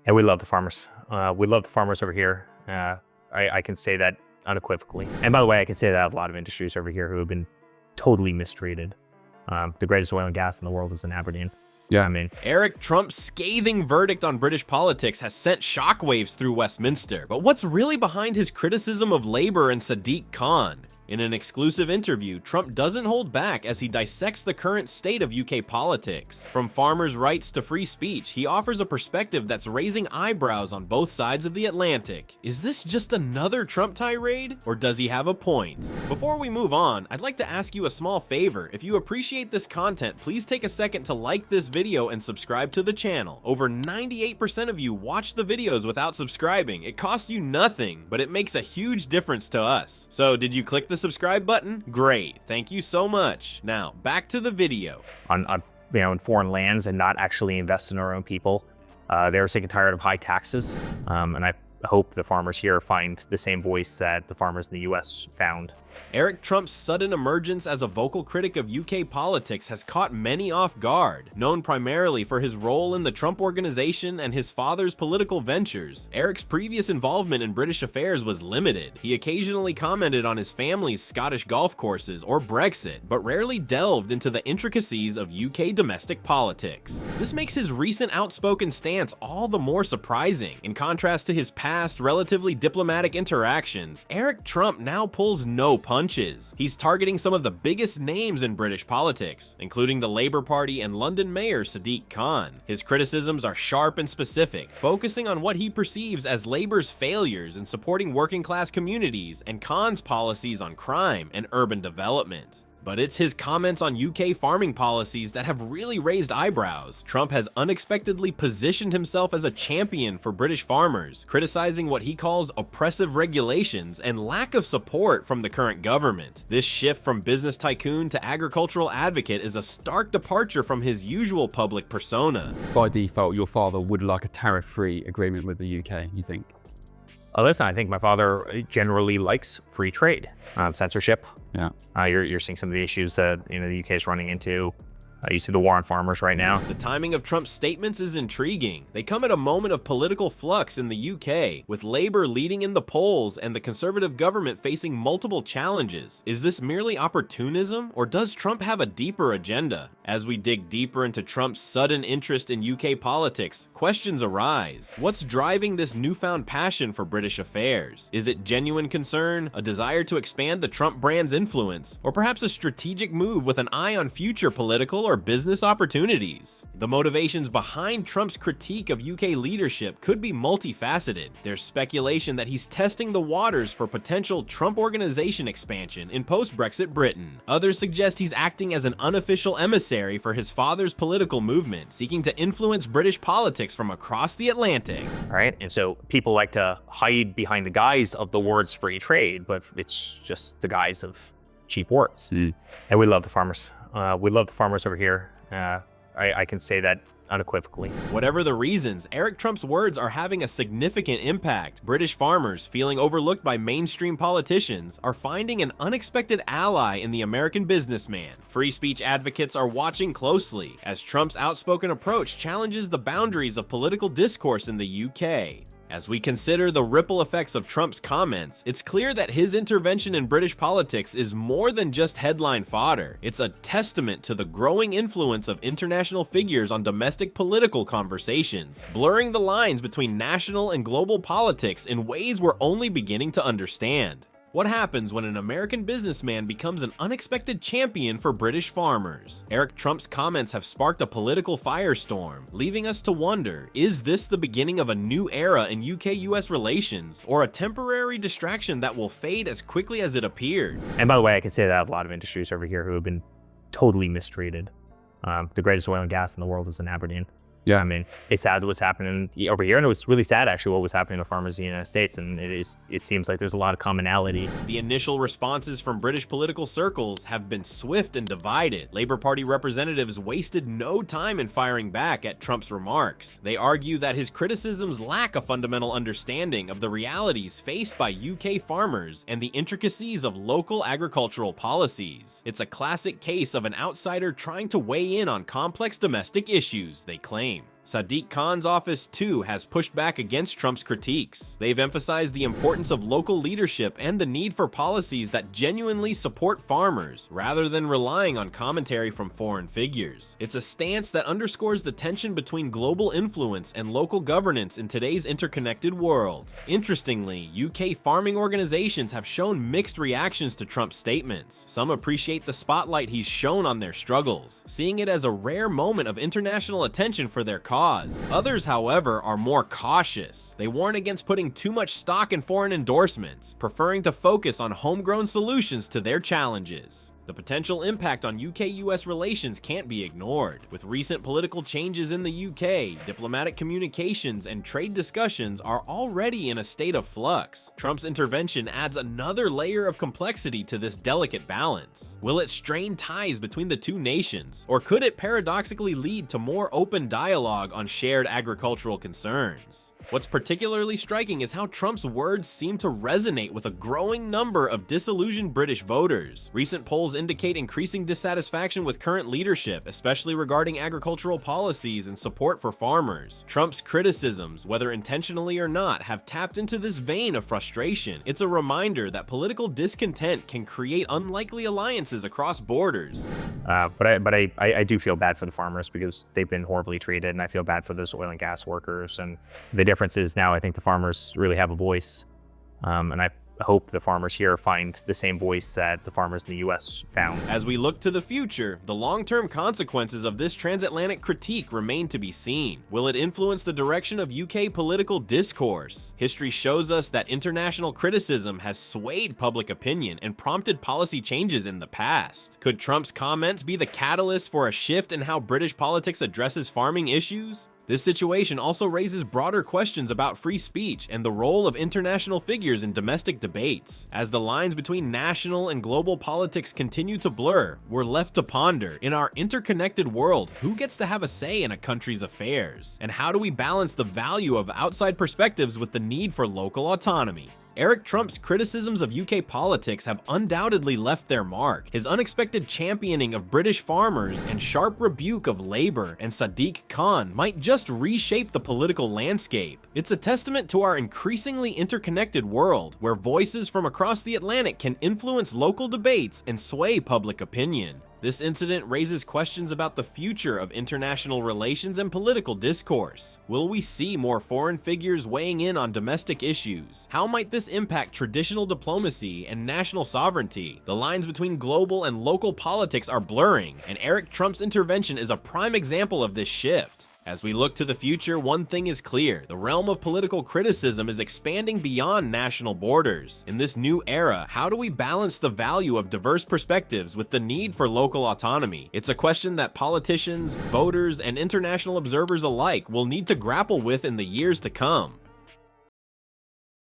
And we love the farmers. We love the farmers over here. I can say that unequivocally. And by the way, I can say that I have a lot of industries over here who have been totally mistreated. The greatest oil and gas in the world is in Aberdeen. Yeah, I mean, Eric Trump's scathing verdict on British politics has sent shockwaves through Westminster. But what's really behind his criticism of Labour and Sadiq Khan? In an exclusive interview, Trump doesn't hold back as he dissects the current state of UK politics. From farmers' rights to free speech, he offers a perspective that's raising eyebrows on both sides of the Atlantic. Is this just another Trump tirade, or does he have a point? Before we move on, I'd like to ask you a small favor. If you appreciate this content, please take a second to like this video and subscribe to the channel. Over 98% of you watch the videos without subscribing. It costs you nothing, but it makes a huge difference to us. So did you click the subscribe button? Great, thank you so much. Now back to the video. in foreign lands and not actually invest in our own people. They're sick and tired of high taxes, and I hope the farmers here find the same voice that the farmers in the US found. Eric Trump's sudden emergence as a vocal critic of UK politics has caught many off guard. Known primarily for his role in the Trump Organization and his father's political ventures, Eric's previous involvement in British affairs was limited. He occasionally commented on his family's Scottish golf courses or Brexit, but rarely delved into the intricacies of UK domestic politics. This makes his recent outspoken stance all the more surprising. In contrast to his past relatively diplomatic interactions, Eric Trump now pulls no punches. He's targeting some of the biggest names in British politics, including the Labour Party and London Mayor Sadiq Khan. His criticisms are sharp and specific, focusing on what he perceives as Labour's failures in supporting working class communities and Khan's policies on crime and urban development. But it's his comments on UK farming policies that have really raised eyebrows. Trump has unexpectedly positioned himself as a champion for British farmers, criticizing what he calls oppressive regulations and lack of support from the current government. This shift from business tycoon to agricultural advocate is a stark departure from his usual public persona. by default, your father would like a tariff-free agreement with the UK, you think? Listen, I think my father generally likes free trade. Censorship. Yeah. You're seeing some of the issues that the UK is running into. You see the war on farmers right now. The timing of Trump's statements is intriguing. They come at a moment of political flux in the UK, with Labour leading in the polls and the Conservative government facing multiple challenges. Is this merely opportunism, or does Trump have a deeper agenda? As we dig deeper into Trump's sudden interest in UK politics, questions arise. What's driving this newfound passion for British affairs? Is it genuine concern, a desire to expand the Trump brand's influence, or perhaps a strategic move with an eye on future political or business opportunities? The motivations behind Trump's critique of UK leadership could be multifaceted. There's speculation that he's testing the waters for potential Trump Organization expansion in post-Brexit Britain. Others suggest he's acting as an unofficial emissary for his father's political movement, seeking to influence British politics from across the Atlantic. All right, and so people like to hide behind the guise of the words free trade, but it's just the guise of cheap words. And we love the farmers. We love the farmers over here. I can say that unequivocally. Whatever the reasons, Eric Trump's words are having a significant impact. British farmers, feeling overlooked by mainstream politicians, are finding an unexpected ally in the American businessman. Free speech advocates are watching closely, as Trump's outspoken approach challenges the boundaries of political discourse in the UK. As we consider the ripple effects of Trump's comments, it's clear that his intervention in British politics is more than just headline fodder. It's a testament to the growing influence of international figures on domestic political conversations, blurring the lines between national and global politics in ways we're only beginning to understand. What happens when an American businessman becomes an unexpected champion for British farmers? Eric Trump's comments have sparked a political firestorm, leaving us to wonder, is this the beginning of a new era in UK-US relations, or a temporary distraction that will fade as quickly as it appeared? And by the way, I can say that I have a lot of industries over here who have been totally mistreated. The greatest oil and gas in the world is in Aberdeen. Yeah. I mean, it's sad what's happening over here, and it was really sad actually what was happening to farmers in the United States, and it seems like there's a lot of commonality. The initial responses from British political circles have been swift and divided. Labour Party representatives wasted no time in firing back at Trump's remarks. They argue that his criticisms lack a fundamental understanding of the realities faced by UK farmers and the intricacies of local agricultural policies. It's a classic case of an outsider trying to weigh in on complex domestic issues, they claim. Sadiq Khan's office too has pushed back against Trump's critiques. They've emphasized the importance of local leadership and the need for policies that genuinely support farmers, rather than relying on commentary from foreign figures. It's a stance that underscores the tension between global influence and local governance in today's interconnected world. Interestingly, UK farming organizations have shown mixed reactions to Trump's statements. Some appreciate the spotlight he's shown on their struggles, seeing it as a rare moment of international attention for their cause. Others, however, are more cautious. They warn against putting too much stock in foreign endorsements, preferring to focus on homegrown solutions to their challenges. The potential impact on UK-US relations can't be ignored. With recent political changes in the UK, diplomatic communications and trade discussions are already in a state of flux. Trump's intervention adds another layer of complexity to this delicate balance. Will it strain ties between the two nations, or could it paradoxically lead to more open dialogue on shared agricultural concerns? What's particularly striking is how Trump's words seem to resonate with a growing number of disillusioned British voters. Recent polls indicate increasing dissatisfaction with current leadership, especially regarding agricultural policies and support for farmers. Trump's criticisms, whether intentionally or not, have tapped into this vein of frustration. It's a reminder that political discontent can create unlikely alliances across borders. But I do feel bad for the farmers because they've been horribly treated, and I feel bad for those oil and gas workers. And the difference is now I think the farmers really have a voice, and I hope the farmers here find the same voice that the farmers in the US found. As we look to the future, the long-term consequences of this transatlantic critique remain to be seen. Will it influence the direction of UK political discourse? History shows us that international criticism has swayed public opinion and prompted policy changes in the past. Could Trump's comments be the catalyst for a shift in how British politics addresses farming issues? This situation also raises broader questions about free speech and the role of international figures in domestic debates. As the lines between national and global politics continue to blur, we're left to ponder, in our interconnected world, who gets to have a say in a country's affairs? And how do we balance the value of outside perspectives with the need for local autonomy? Eric Trump's criticisms of UK politics have undoubtedly left their mark. His unexpected championing of British farmers and sharp rebuke of Labour and Sadiq Khan might just reshape the political landscape. It's a testament to our increasingly interconnected world, where voices from across the Atlantic can influence local debates and sway public opinion. This incident raises questions about the future of international relations and political discourse. Will we see more foreign figures weighing in on domestic issues? How might this impact traditional diplomacy and national sovereignty? The lines between global and local politics are blurring, and Eric Trump's intervention is a prime example of this shift. As we look to the future, one thing is clear: the realm of political criticism is expanding beyond national borders. In this new era, how do we balance the value of diverse perspectives with the need for local autonomy? It's a question that politicians, voters, and international observers alike will need to grapple with in the years to come.